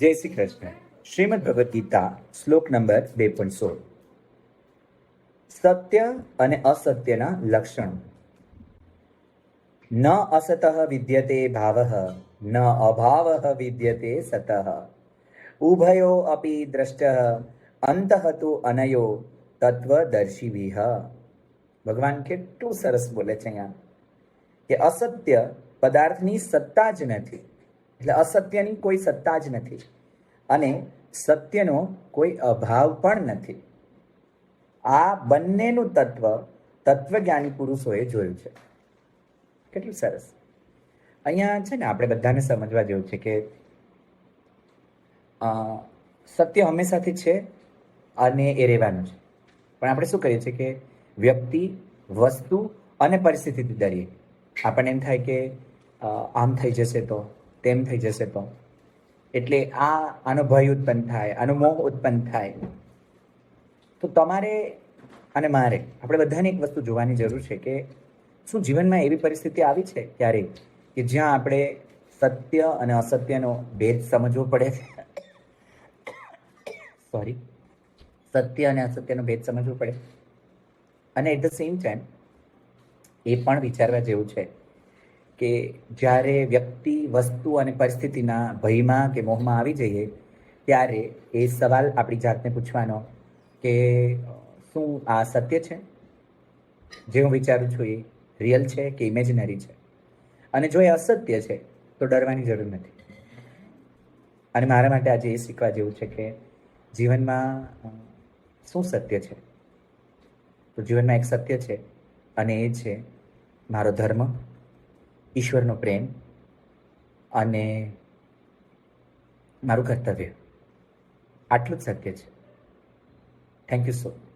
જય શ્રી કૃષ્ણ. શ્રીમદ ભગવદ્ ગીતા શ્લોક નંબર 2.16. સત્ય અને અસત્યના લક્ષણો. ન અસતઃ વિદ્યતે ભાવઃ ન અભાવઃ વિદ્યતે સતઃ ઉભયો અપી દ્રષ્ટઃ અંતઃ તુ અનયો તત્વદર્શિભિઃ. ભગવાન કેટલું સરસ બોલે છે અહીંયા કે અસત્ય પદાર્થની સત્તા જ નથી, એટલે અસત્યની કોઈ સત્તા જ નથી અને સત્યનો કોઈ અભાવ પણ નથી. આ બંનેનું તત્વજ્ઞાની પુરુષોએ જોયું છે. કેટલું સરસ. અહીંયા છે ને આપણે બધાને સમજવા જેવું છે કે સત્ય હંમેશાથી છે અને એ રહેવાનું છે. પણ આપણે શું કરીએ છીએ કે વ્યક્તિ, વસ્તુ અને પરિસ્થિતિથી ડરીએ. આપણને એમ થાય કે આમ થઈ જશે તો, તેમ થઈ જશે તો, એટલે આનો ભય ઉત્પન્ન થાય, આનો મોહ ઉત્પન્ન થાય. તો તમારે અને મારે આપણે બધાને એક વસ્તુ જોવાની જરૂર છે કે શું જીવનમાં એવી પરિસ્થિતિ આવી છે ક્યારેક કે જ્યાં આપણે સત્ય અને અસત્યનો ભેદ સમજવો પડે છે. સત્ય અને અસત્યનો ભેદ સમજવો પડે અને એટ ધ સેમ ટાઈમ એ પણ વિચારવા જેવું છે કે જ્યારે વ્યક્તિ, વસ્તુ અને પરિસ્થિતિના ભયમાં કે મોહમાં આવી જઈએ ત્યારે એ સવાલ આપણી જાતને પૂછવાનો કે શું આ સત્ય છે, જે હું વિચારું છું એ રિયલ છે કે ઇમેજિનરી છે? અને જો એ અસત્ય છે તો ડરવાની જરૂર નથી. અને મારા માટે આજે એ શીખવા જેવું છે કે જીવનમાં શું સત્ય છે. તો જીવનમાં એક સત્ય છે અને એ છે મારો ધર્મ, ઈશ્વરનો પ્રેમ અને મારું કર્તવ્ય. આટલું જ સત્ય છે. Thank you so much.